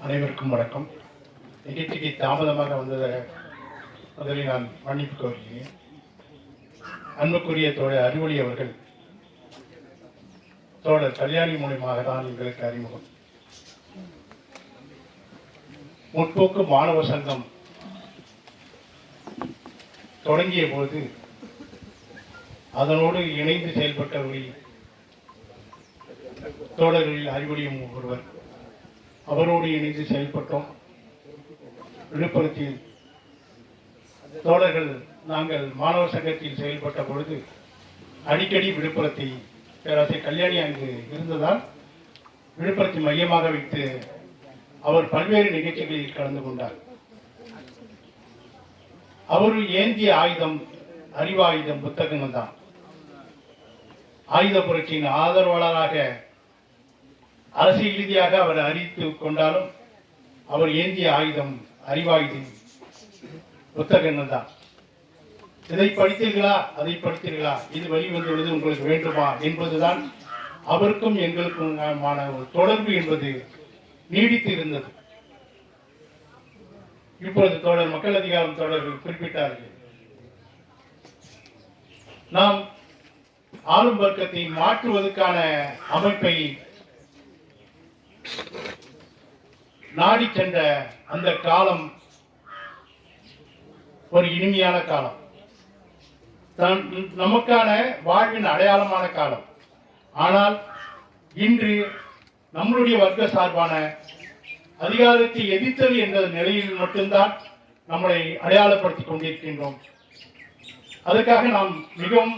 அனைவருக்கும் வணக்கம். நிகழ்ச்சிக்கு தாமதமாக வந்ததை முதலில் நான் மன்னிப்பு கோருகிறேன். அன்புக்குரிய தோழர் அறிவொளி அவர்கள் தோழர் கல்யாணி மூலமாக தான் எங்களுக்கு அறிமுகம். முற்போக்கு மாணவ சங்கம் தொடங்கிய போது அதனோடு இணைந்து செயல்பட்டவர்களில் தோழர்களில் அறிவொளியும் ஒருவர். அவரோடு இணைந்து செயல்பட்டோம். விழுப்புரத்தில் தோழர்கள் நாங்கள் மாணவர் சங்கத்தில் செயல்பட்ட பொழுது அடிக்கடி விழுப்புரத்தை பேராசிரியர் கல்யாணி அங்கு இருந்ததால் விழுப்புரத்தை மையமாக வைத்து அவர் பல்வேறு நிகழ்ச்சிகளில் கலந்து கொண்டார். அவர் ஏந்திய ஆயுதம் அறிவாயுதம் புத்தகங்கள் தான். ஆயுத புரட்சியின் ஆதரவாளராக அரசியல் ரீதியாக அவர் அறிவித்துக் கொண்டாலும் அவர் ஏந்திய ஆயுதம் அறிவாயுதம் புத்தகங்கள் தான். இதை படித்தீர்களா, அதை படித்தீர்களா, இது வெளிவந்துள்ளது உங்களுக்கு வேண்டுமா என்பதுதான் அவருக்கும் எங்களுக்குமான ஒரு தொடர்பு என்பது நீடித்து இருந்தது. இப்பொழுது தோழர் மக்கள் அதிகாரம் தோழர்கள் குறிப்பிட்டார்கள். நாம் ஆளும் வர்க்கத்தை மாற்றுவதற்கான அமைப்பை நாடி சென்ற அந்த காலம் ஒரு இனிமையான காலம், நமக்கான வாழ்வின் அடையாளமான காலம். ஆனால் இன்று நம்மளுடைய வர்க்க சார்பான அதிகாரத்தை எதிர்த்தது என்ற நிலையில் மட்டும்தான் நம்மளை அடையாளப்படுத்திக் கொண்டிருக்கின்றோம். அதற்காக நாம் மிகவும்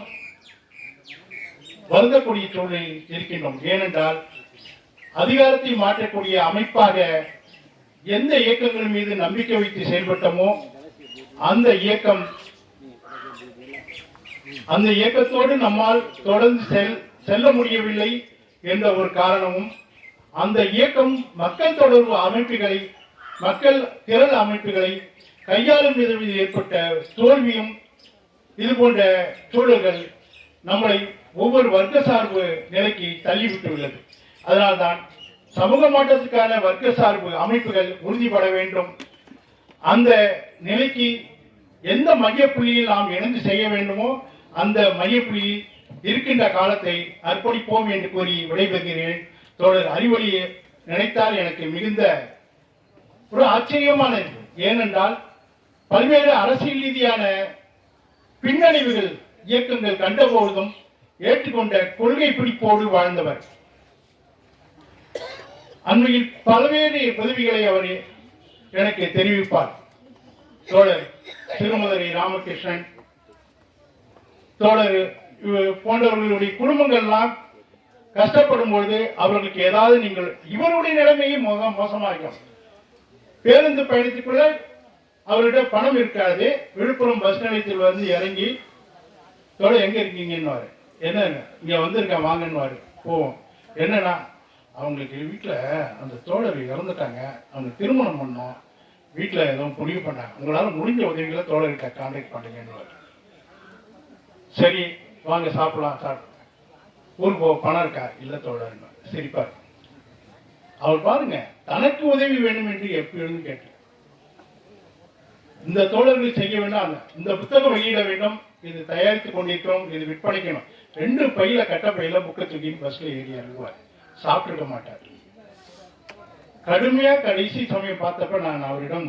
வருந்தக்கூடிய சூழலில் இருக்கின்றோம். ஏனென்றால் அதிகாரத்தை மாற்றக்கூடிய அமைப்பாக எந்த இயக்கங்கள் மீது நம்பிக்கை வைத்து செயல்பட்டோமோ அந்த இயக்கத்தோடு நம்மால் தொடர்ந்து செல்ல முடியவில்லை என்ற ஒரு காரணமும், அந்த இயக்கம் மக்கள் தொடர்பு அமைப்புகளை, மக்கள் திரள் அமைப்புகளை கையாளும் விதத்தில் ஏற்பட்ட தோல்வியும், இது போன்ற சூழல்கள் நம்மளை ஒவ்வொரு வர்க்க சார்பு நிலைக்கு தள்ளிவிட்டுள்ளது. அதனால்தான் சமூக மாற்றத்துக்கான வர்க்க சார்பு அமைப்புகள் உறுதிப்பட வேண்டும். அந்த நிலைக்கு எந்த மையப்புள்ளியில் நாம் இணைந்து செய்ய வேண்டுமோ அந்த மையப்புள்ளியில் இருக்கின்ற காலத்தை அர்ப்பணிப்போம் என்று கூறி விடைபெறுகிறேன். தோழர் அறிவொளியை நினைத்தால் எனக்கு மிகுந்த ஒரு ஆச்சரியமானது. ஏனென்றால் பல்வேறு அரசியல் ரீதியான பின்னடைவுகள் இயக்கங்கள் கண்டபோதும் ஏற்றுக்கொண்ட கொள்கை பிடிப்போடு வாழ்ந்தவர். அண்மையில் பல்வேறு பதவிகளை அவர் எனக்கு தெரிவிப்பார். தோழர் திருமதுரை ராமகிருஷ்ணன் தோழர் போன்றவர்களுடைய குடும்பங்கள்லாம் கஷ்டப்படும் பொழுது அவர்களுக்கு ஏதாவது நீங்கள் இவருடைய நிலைமையும் மோசமாகும். பேருந்து பயணத்துக்குள்ள அவர்கிட்ட பணம் இருக்காது. விழுப்புரம் பஸ் நிலையத்தில் வந்து இறங்கி தோழர் எங்க இருக்கீங்கன்னு, என்ன இங்க வந்திருக்கேன் வாங்கன்னு போவோம். என்னன்னா அவங்களுக்கு வீட்டில் அந்த தோழர் இறந்துட்டாங்க, அவங்க திருமணம் பண்ணோம், வீட்டில் எதுவும் முடிவு பண்ணாங்க, உங்களால் முடிஞ்ச உதவிகளை தோழர்கிட்ட கான்டாக்ட் பண்ணுங்கன்னு. சரி வாங்க சாப்பிடலாம். ஊருக்கு போக பணம் இருக்கா? இல்லை தோழர். சரிப்பார். அவர் பாருங்க, தனக்கு உதவி வேண்டும் என்று எப்படின்னு கேட்டு இந்த தோழர்கள் செய்ய வேண்டாம், இந்த புத்தகம் வெளியிட வேண்டும், இது தயாரித்துக் கொண்டிருக்கிறோம், இது விற்பனைக்கணும். 2 பையில கட்ட பையில புக்கை தூக்கின்னு பஸ்ல ஏறி இறங்குவார். சாப்பிட்டுருக்க மாட்டார். கடுமையா கடைசி சமயம் பார்த்தப்ப நான் அவரிடம்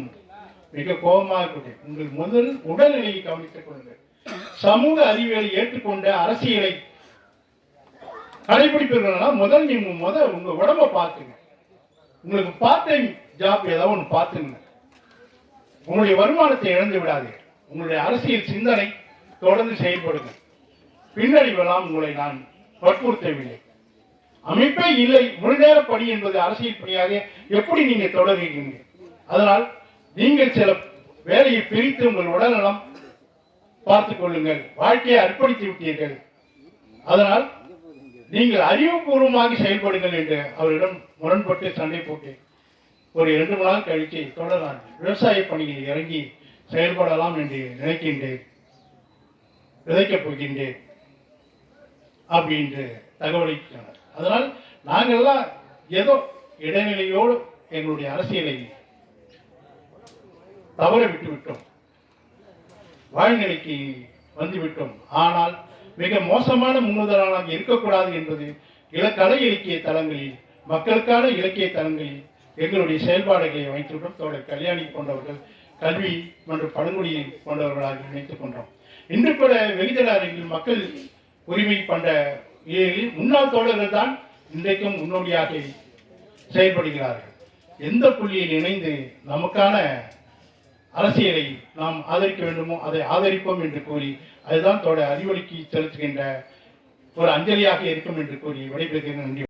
மிக கோபமாக இருக்கேன். உங்கள் முதல் உடல்நிலையை கவனித்துக் கொள்ளுங்கள். சமூக அறிவியலை ஏற்றுக்கொண்ட அரசியலை கடைபிடிப்பீர்களா? நீங்க உங்க உடம்ப பார்த்துங்க. உங்களுக்கு பார்ட் டைம் ஜாப் ஏதாவது ஒன்று பார்த்துங்க. உங்களுடைய வருமானத்தை இழந்து விடாது. உங்களுடைய அரசியல் சிந்தனை தொடர்ந்து செயல்படுங்க. பின்னடைவெல்லாம் உங்களை நான் வற்புறுத்தவில்லை. அமைப்பே இல்லை, முழுநேர பணி என்பது அரசியல் பணியாக எப்படி நீங்க தொடர்கிறீங்க? அதனால் நீங்கள் சில வேலையை பிரித்து உங்கள் உடல்நலம் பார்த்துக் கொள்ளுங்கள். வாழ்க்கையை அர்ப்பணித்து விட்டீர்கள், அதனால் நீங்கள் அறிவுபூர்வமாக செயல்படுங்கள் என்று அவரிடம் முரண்பட்டு சண்டை போட்டு ஒரு 2 நாள் கழித்து தொடர்ந்து விவசாய பணியில் இறங்கி செயல்படலாம் என்று நினைக்கின்றேன், விதைக்கப் போகின்றேன் அப்படின்று தகவலை சொன்னார். அதனால் நாங்கள்லாம் ஏதோ இடைநிலையோடு எங்களுடைய அரசியலை தவற விட்டுவிட்டோம், வாழ்நிலைக்கு வந்துவிட்டோம். ஆனால் மிக மோசமான முன்னுதாரணமாக இருக்கக்கூடாது என்பது கலை இலக்கிய தளங்களில், மக்களுக்கான இலக்கிய தளங்களில் எங்களுடைய செயல்பாடுகளை வைத்துவிட்டோம். தோழர் கல்யாணி போன்றவர்கள் கல்வி மற்றும் பழங்குடியை போன்றவர்களாக இணைத்துக் கொண்டோம். இன்று கூட வெகுஜன அரங்கில் மக்கள் உரிமை பண்ட முன்னாள் தோழர்கள் தான் இன்றைக்கும் முன்னோடியாக செயல்படுகிறார்கள். எந்த புள்ளியில் இணைந்து நமக்கான அரசியலை நாம் ஆதரிக்க வேண்டுமோ அதை ஆதரிப்போம் என்று கூறி, அதுதான் தோழர் அறிவொளிக்கு செலுத்துகின்ற ஒரு அஞ்சலியாக இருக்கும் என்று கூறி விடைபெறுகிறேன். நன்றி.